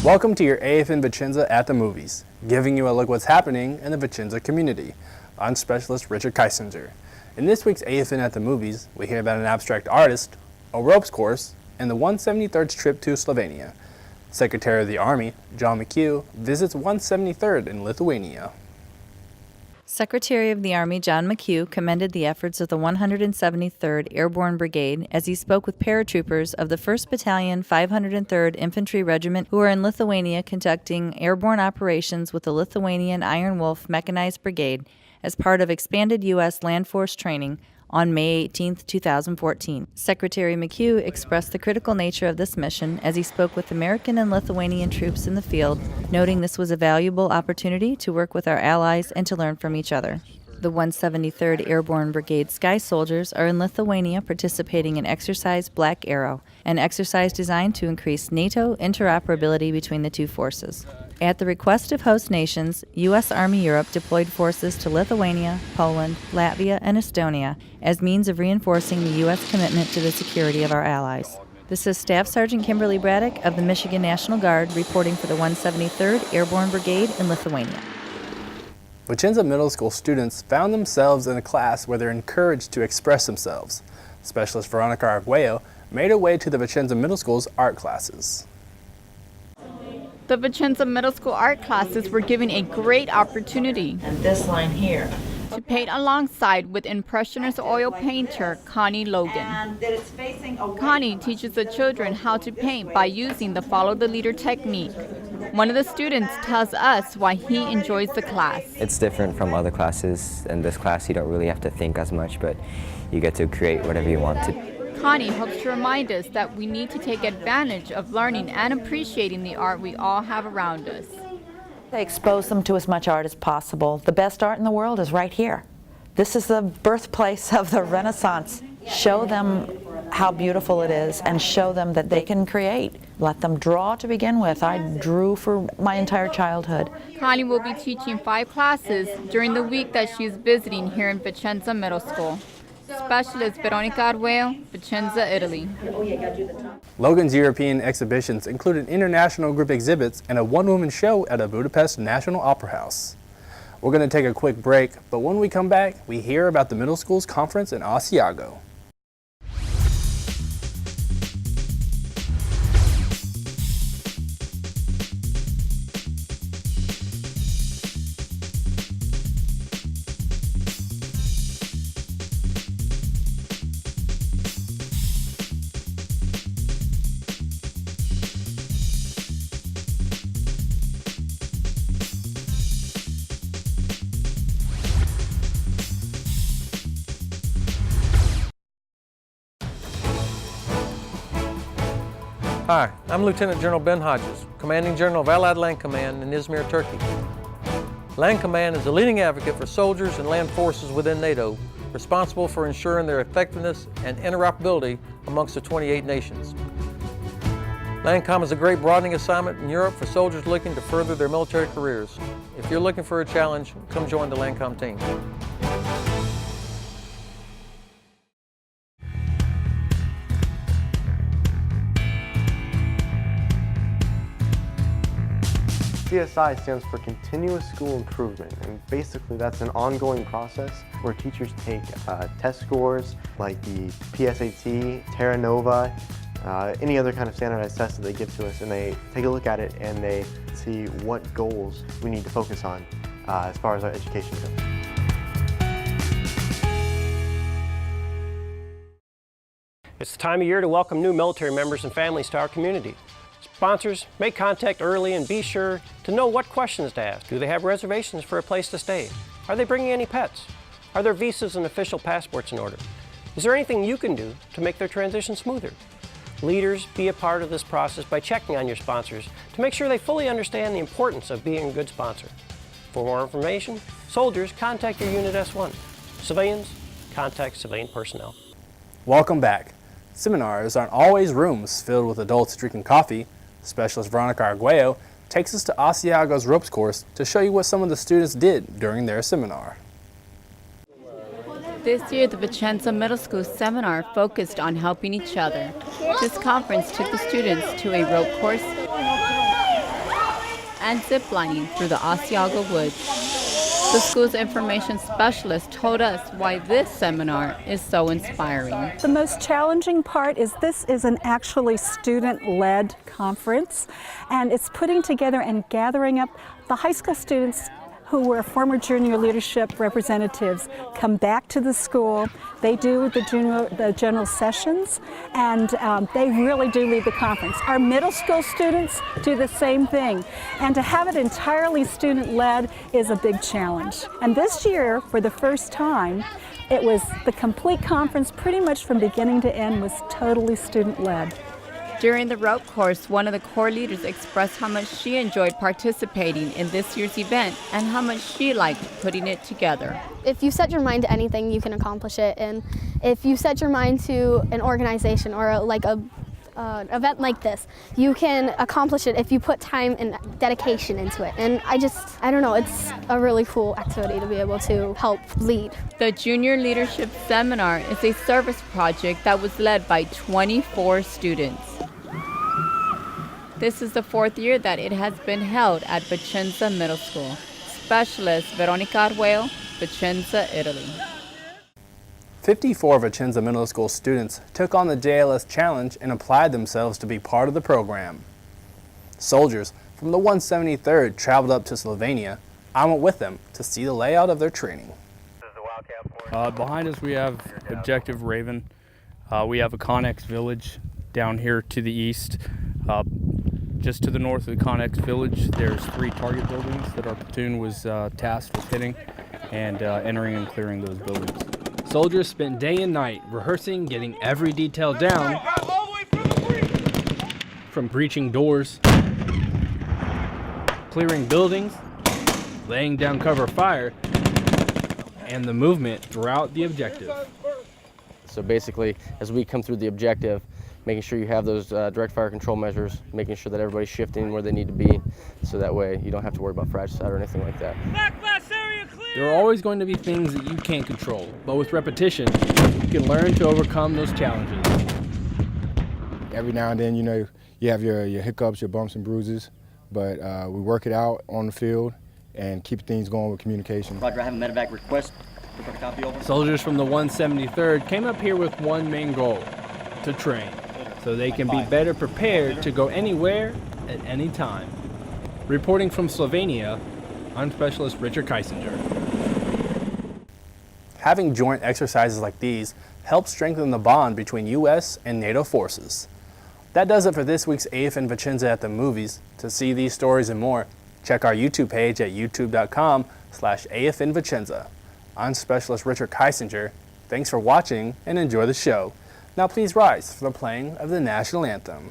Welcome to your AFN Vicenza at the Movies, giving you a look what's happening in the Vicenza community. I'm Specialist Richard Kiesinger. In this week's AFN at the Movies, we hear about an abstract artist, a ropes course, and the 173rd trip to Slovenia. Secretary of the Army, John McHugh, visits 173rd in Lithuania. Secretary of the Army John McHugh commended the efforts of the 173rd Airborne Brigade as he spoke with paratroopers of the 1st Battalion 503rd Infantry Regiment who are in Lithuania conducting airborne operations with the Lithuanian Iron Wolf Mechanized Brigade as part of expanded U.S. land force training on May 18, 2014. Secretary McHugh expressed the critical nature of this mission as he spoke with American and Lithuanian troops in the field, noting this was a valuable opportunity to work with our allies and to learn from each other. The 173rd Airborne Brigade Sky Soldiers are in Lithuania participating in Exercise Black Arrow, an exercise designed to increase NATO interoperability between the two forces. At the request of host nations, U.S. Army Europe deployed forces to Lithuania, Poland, Latvia, and Estonia as means of reinforcing the U.S. commitment to the security of our allies. This is Staff Sergeant Kimberly Braddock of the Michigan National Guard reporting for the 173rd Airborne Brigade in Lithuania. Vicenza Middle School students found themselves in a class where they're encouraged to express themselves. Specialist Veronica Arguello made her way to the Vicenza Middle School's art classes. The Vicenza Middle School art classes were given a great opportunity. And this line here. To paint alongside with Impressionist oil painter Connie Logan. Connie teaches the children how to paint by using the follow the leader technique. One of the students tells us why he enjoys the class. It's different from other classes. In this class you don't really have to think as much, but you get to create whatever you want to. Connie hopes to remind us that we need to take advantage of learning and appreciating the art we all have around us. They expose them to as much art as possible. The best art in the world is right here. This is the birthplace of the Renaissance. Show them how beautiful it is and show them that they can create. Let them draw to begin with. I drew for my entire childhood. Connie will be teaching 5 classes during the week that she is visiting here in Vicenza Middle School. Specialist Veronica Arguello, Vicenza, Italy. Logan's European exhibitions included international group exhibits and a one-woman show at a Budapest National Opera House. We're going to take a quick break, but when we come back, we hear about the middle school's conference in Asiago. Hi, I'm Lieutenant General Ben Hodges, Commanding General of Allied Land Command in Izmir, Turkey. Land Command is a leading advocate for soldiers and land forces within NATO, responsible for ensuring their effectiveness and interoperability amongst the 28 nations. LANDCOM is a great broadening assignment in Europe for soldiers looking to further their military careers. If you're looking for a challenge, come join the LANDCOM team. CSI stands for Continuous School Improvement, and basically that's an ongoing process where teachers take test scores like the PSAT, Terra Nova, any other kind of standardized test that they give to us, and they take a look at it and they see what goals we need to focus on as far as our education goes. It's the time of year to welcome new military members and families to our community. Sponsors, make contact early and be sure to know what questions to ask. Do they have reservations for a place to stay? Are they bringing any pets? Are their visas and official passports in order? Is there anything you can do to make their transition smoother? Leaders, be a part of this process by checking on your sponsors to make sure they fully understand the importance of being a good sponsor. For more information, soldiers, contact your Unit S1. Civilians, contact civilian personnel. Welcome back. Seminars aren't always rooms filled with adults drinking coffee. Specialist Veronica Arguello takes us to Asiago's ropes course to show you what some of the students did during their seminar. This year, the Vicenza Middle School seminar focused on helping each other. This conference took the students to a rope course, and ziplining through the Asiago Woods. The school's information specialist told us why this seminar is so inspiring. The most challenging part is this is an actually student-led conference, and it's putting together and gathering up the high school students who were former junior leadership representatives come back to the school. They do the general sessions, and they really do lead the conference. Our middle school students do the same thing, and to have it entirely student-led is a big challenge. And this year, for the first time, it was the complete conference, pretty much from beginning to end, was totally student-led. During the rope course, one of the core leaders expressed how much she enjoyed participating in this year's event and how much she liked putting it together. If you set your mind to anything, you can accomplish it. And if you set your mind to an organization or an event like this, you can accomplish it if you put time and dedication into it. And I don't know, it's a really cool activity to be able to help lead. The Junior Leadership Seminar is a service project that was led by 24 students. This is the 4th year that it has been held at Vicenza Middle School. Specialist Veronica Arguello, Vicenza, Italy. 54 Vicenza Middle School students took on the JLS Challenge and applied themselves to be part of the program. Soldiers from the 173rd traveled up to Slovenia. I went with them to see the layout of their training. Behind us we have Objective Raven. We have a Connex Village down here to the east. Just to the north of the Connex Village, there's 3 target buildings that our platoon was tasked with hitting and entering and clearing those buildings. Soldiers spent day and night rehearsing, getting every detail down, from breaching doors, clearing buildings, laying down cover fire, and the movement throughout the objective. So basically, as we come through the objective, making sure you have those direct fire control measures, making sure that everybody's shifting where they need to be, so that way you don't have to worry about fratricide or anything like that. There are always going to be things that you can't control, but with repetition, you can learn to overcome those challenges. Every now and then, you have your hiccups, your bumps and bruises, but we work it out on the field and keep things going with communication. Roger, I have a medevac request. Copy over. Soldiers from the 173rd came up here with one main goal: to train, so they can be better prepared to go anywhere at any time. Reporting from Slovenia, I'm Specialist Richard Kiesinger. Having joint exercises like these helps strengthen the bond between U.S. and NATO forces. That does it for this week's AFN Vicenza at the Movies. To see these stories and more, check our YouTube page at youtube.com/AFN Vicenza. I'm Specialist Richard Kiesinger. Thanks for watching and enjoy the show. Now please rise for the playing of the National Anthem.